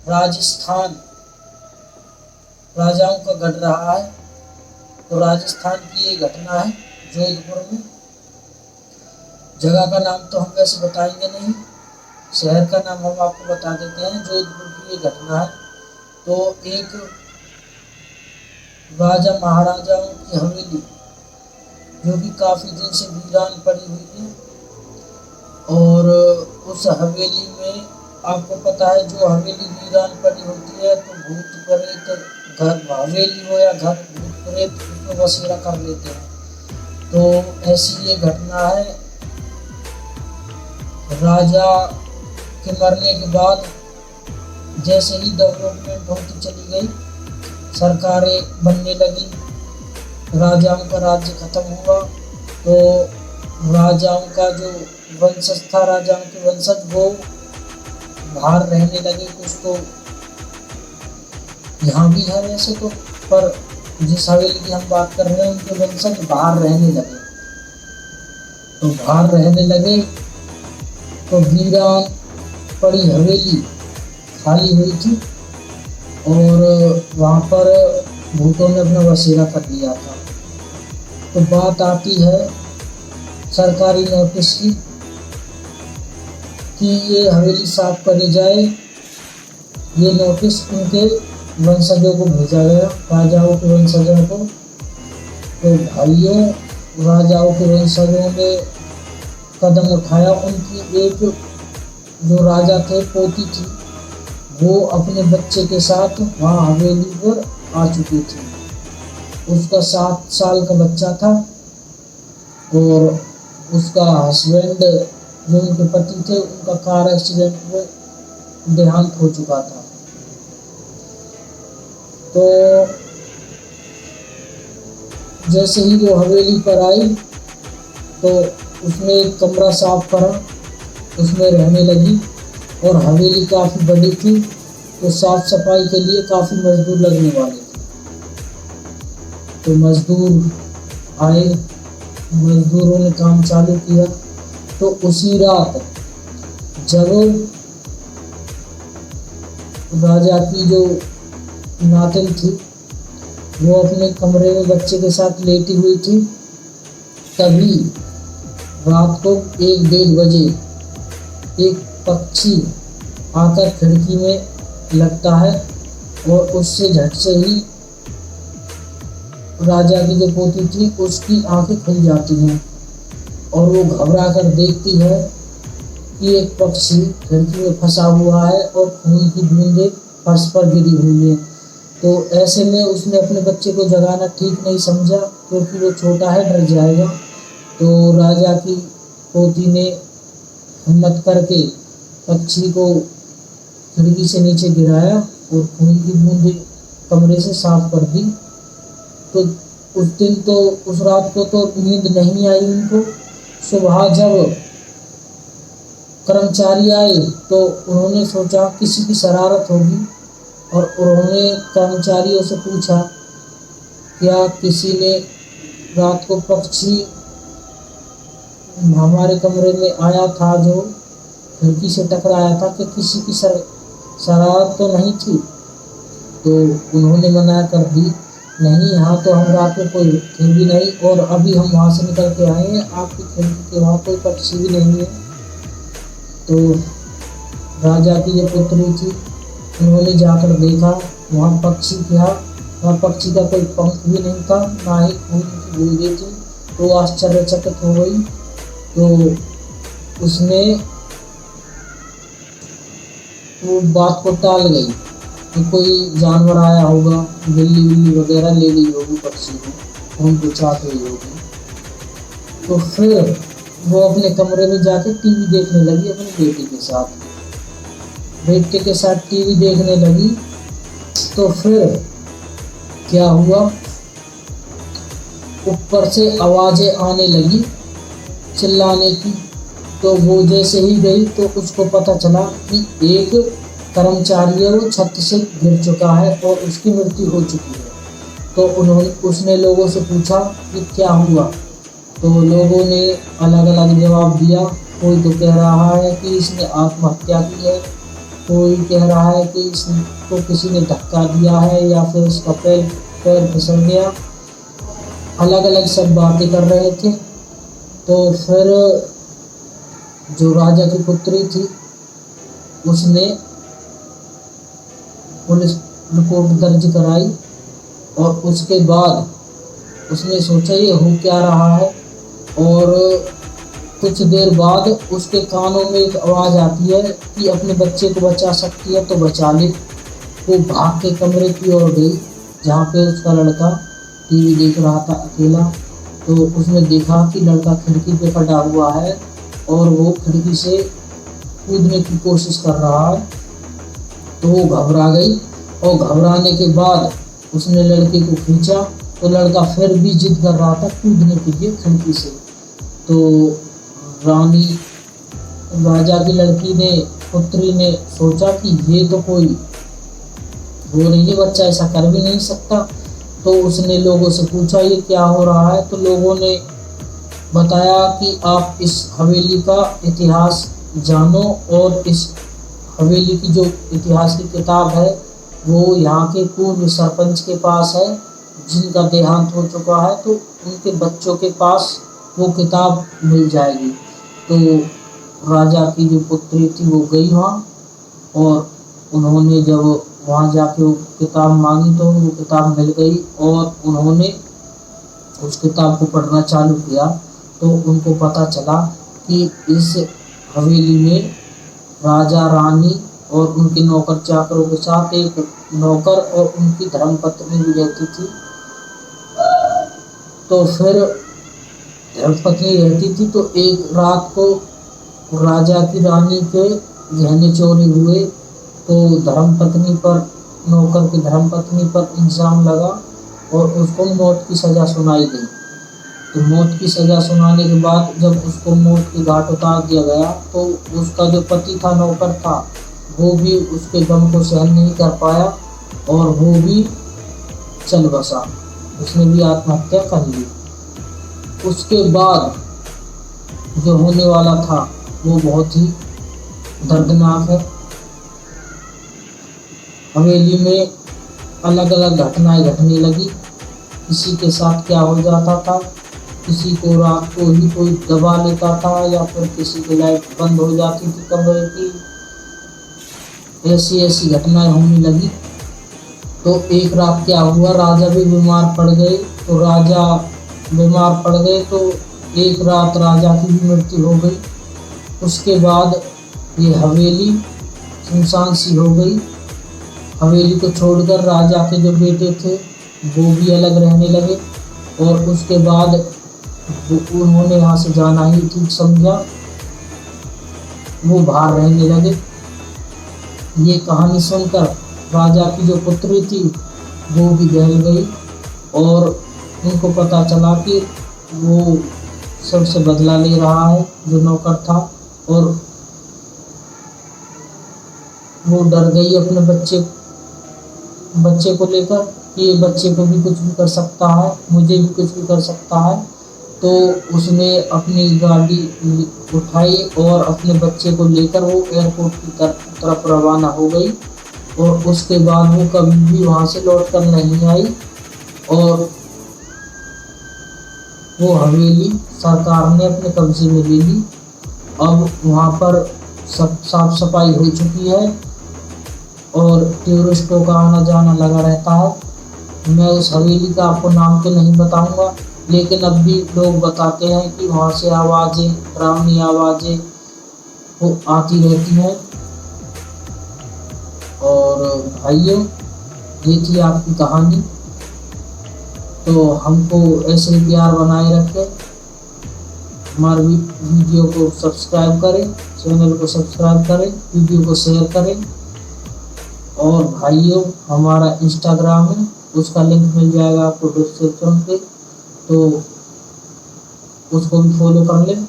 राजस्थान राजाओं का घट रहा है। तो राजस्थान की ये घटना है जोधपुर में। जगह का नाम तो हम वैसे बताएंगे नहीं, शहर का नाम हम आपको बता देते हैं। जोधपुर की ये घटना है। तो एक राजा महाराजाओं की हवेली जो कि काफी दिन से वीरान पड़ी हुई है, और उस हवेली में आपको पता है जो हवेली वीरान पड़ी होती है तो भूत प्रेत घर, हवेली हो या घर, भूत प्रेत उसमें बसेरा कर लेते हैं। तो ऐसी ये घटना है। राजा के मरने के बाद जैसे ही डेवलपमेंट होती चली गई, सरकारें बनने लगी, राजाओं का राज्य खत्म हुआ, तो राजाओं का जो वंशज था, राजाओं के वंशज वो बाहर रहने लगे। कुछ तो यहाँ भी है वैसे तो, पर जिस हवेली की हम बात कर रहे हैं उनके वंशज बाहर रहने लगे। तो बाहर रहने लगे तो वीरान पड़ी हवेली खाली हुई थी, और वहाँ पर भूतों ने अपना बसेरा कर लिया था। तो बात आती है सरकारी नोटिस की कि ये हवेली साफ करी जाए। ये नोटिस उनके वंशजों को भेजा गया, राजाओं के वंशजों को। तो भाइयों, राजाओं के वंशजों ने कदम उठाया। उनकी एक जो राजा थे, पोती थी, वो अपने बच्चे के साथ वहाँ हवेली पर आ चुकी थी। उसका 7 साल का बच्चा था, और उसका हस्बैंड जो उनके पति थे उनका कार एक्सीडेंट में देहांत हो चुका था। तो जैसे ही वो हवेली पर आई तो उसने एक कमरा साफ करा, उसमें रहने लगी। और हवेली काफ़ी बड़ी थी तो साफ सफाई के लिए काफ़ी मजदूर लगने वाले थे। तो मजदूर आए, मजदूरों ने काम चालू किया। तो उसी रात जब राजा की जो नातिन थी वो अपने कमरे में बच्चे के साथ लेटी हुई थी, तभी रात को 1-1:30 बजे एक पक्षी आकर खिड़की में लगता है, और उससे झट से ही राजा की जो पोती थी उसकी आंखें खुल जाती हैं, और वो घबरा कर देखती है कि एक पक्षी खिड़की में फंसा हुआ है और खून की बूंदें फर्श पर गिरी हुई है। तो ऐसे में उसने अपने बच्चे को जगाना ठीक नहीं समझा, क्योंकि वो छोटा है, डर जाएगा। तो राजा की पोती ने हिम्मत करके पक्षी को खिड़की से नीचे गिराया और खून की बूंदें कमरे से साफ कर दी। तो उस रात को तो नींद नहीं आई उनको। सुबह जब कर्मचारी आए तो उन्होंने सोचा किसी की शरारत होगी, और उन्होंने कर्मचारियों से पूछा क्या किसी ने रात को पक्षी हमारे कमरे में आया था जो खिड़की से टकराया था, कि किसी की शरारत तो नहीं थी। तो उन्होंने मना कर दी, नहीं, यहाँ तो हम रात में कोई थे भी नहीं, और अभी हम वहाँ से निकल के आए हैं, आपकी खिड़की के वहाँ कोई पक्षी भी नहीं है। तो राजा की जो पुत्री थी उन्होंने जाकर देखा, वहाँ पक्षी था, वहाँ पक्षी का कोई पंख भी नहीं था, ना ही खून की बूंदें थी। तो आश्चर्यचकित हो गई। तो उसने वो बात को टाल गई कि कोई जानवर आया होगा, बिल्ली वगैरह ले ली होगी पक्षी को, उनको चाट हुई होगी। तो फिर वो अपने कमरे में जाकर टीवी देखने लगी अपने बेटे के साथ। बेटे के साथ टीवी देखने लगी। तो फिर क्या हुआ, ऊपर से आवाज़ें आने लगी चिल्लाने की। तो वो जैसे ही गई तो उसको पता चला कि एक कर्मचारी है वो छत से गिर चुका है और उसकी मृत्यु हो चुकी है। तो उसने लोगों से पूछा कि क्या हुआ। तो लोगों ने अलग अलग जवाब दिया। कोई तो कह रहा है कि इसने आत्महत्या की है, कोई कह रहा है कि इसको किसी ने धक्का दिया है या फिर इसका पैर फिसल गया, अलग अलग सब बातें कर रहे थे। तो फिर जो राजा की पुत्री थी उसने पुलिस रिपोर्ट दर्ज कराई और उसके बाद उसने सोचा ये हो क्या रहा है, और कुछ देर बाद उसके कानों में एक आवाज़ आती है कि अपने बच्चे को बचा सकती है तो बचा ले। वो भाग के कमरे की ओर गई जहाँ पे उसका लड़का टीवी देख रहा था अकेला। तो उसने देखा कि लड़का खिड़की पे खड़ा हुआ है और वो खिड़की से कूदने की कोशिश कर रहा है। तो वो घबरा गई और घबराने के बाद उसने लड़के को खींचा तो लड़का फिर भी जिद कर रहा था कूदने के लिए खिड़की से। तो राजा की लड़की ने पुत्री ने सोचा कि ये तो कोई हो रही है, बच्चा ऐसा कर भी नहीं सकता। तो उसने लोगों से पूछा ये क्या हो रहा है। तो लोगों ने बताया कि आप इस हवेली का इतिहास जानो और इस हवेली की जो इतिहास की किताब है वो यहाँ के पूर्व सरपंच के पास है जिनका देहांत हो चुका है, तो उनके बच्चों के पास वो किताब मिल जाएगी। तो राजा की जो पुत्री थी वो गई वहाँ और उन्होंने जब वहाँ जाके वो किताब मांगी तो वो किताब मिल गई और उन्होंने उस किताब को पढ़ना चालू किया। तो उनको पता चला कि इस हवेली में राजा रानी और उनके नौकर चाकरों के साथ एक नौकर और उनकी धर्मपत्नी भी रहती थी। तो फिर धर्मपत्नी रहती थी तो एक रात को राजा की रानी के गहने चोरी हुए। तो धर्मपत्नी पर नौकर की धर्मपत्नी पर इल्ज़ाम लगा और उसको मौत की सज़ा सुनाई गई। तो मौत की सज़ा सुनाने के बाद जब उसको मौत की घाट उतार दिया गया तो उसका जो पति था नौकर था वो भी उसके गम को सहन नहीं कर पाया और वो भी चल बसा, उसने भी आत्महत्या कर ली। उसके बाद जो होने वाला था वो बहुत ही दर्दनाक है। हवेली में अलग अलग घटनाएं घटने लगी, किसी के साथ क्या हो जाता था, किसी को रात को ही कोई दबा लेता था या फिर किसी की लाइट बंद हो जाती थी कमरे की, ऐसी ऐसी घटनाएं होने लगी। तो एक रात क्या हुआ, राजा भी बीमार पड़ गए। तो राजा बीमार पड़ गए तो एक रात राजा की भी मृत्यु हो गई। उसके बाद ये हवेली सुनसान सी हो गई। हवेली को छोड़कर राजा के जो बेटे थे वो भी अलग रहने लगे और उसके बाद उन्होंने यहाँ से जाना ही ठीक समझा, वो बाहर रहने लगे। ये कहानी सुनकर राजा की जो पुत्री थी वो भी बहल गई और उनको पता चला कि वो सबसे बदला ले रहा है जो नौकर था, और वो डर गई अपने बच्चे को लेकर कि ये बच्चे को भी कुछ भी कर सकता है, मुझे भी कुछ भी कर सकता है। तो उसने अपनी गाड़ी उठाई और अपने बच्चे को लेकर वो एयरपोर्ट की तरफ रवाना हो गई और उसके बाद वो कभी भी वहाँ से लौट कर नहीं आई और वो हवेली सरकार ने अपने कब्जे में ले ली। अब वहाँ पर सब साफ सफाई हो चुकी है और टूरिस्टों का आना जाना लगा रहता है। मैं उस हवेली का आपको नाम तो नहीं बताऊंगा, लेकिन अब भी लोग बताते हैं कि वहाँ से आवाज़ें, डरावनी आवाज़ें वो आती रहती हैं। और भाइयों, ये थी आपकी कहानी। तो हमको ऐसे ही प्यार बनाए रखें, हमारे वीडियो को सब्सक्राइब करें, चैनल को सब्सक्राइब करें, वीडियो को शेयर करें। और भाइयों, हमारा इंस्टाग्राम है, उसका लिंक मिल जाएगा आपको डिस्क्रिप्शन पे, तो उसको भी फॉलो कर लें।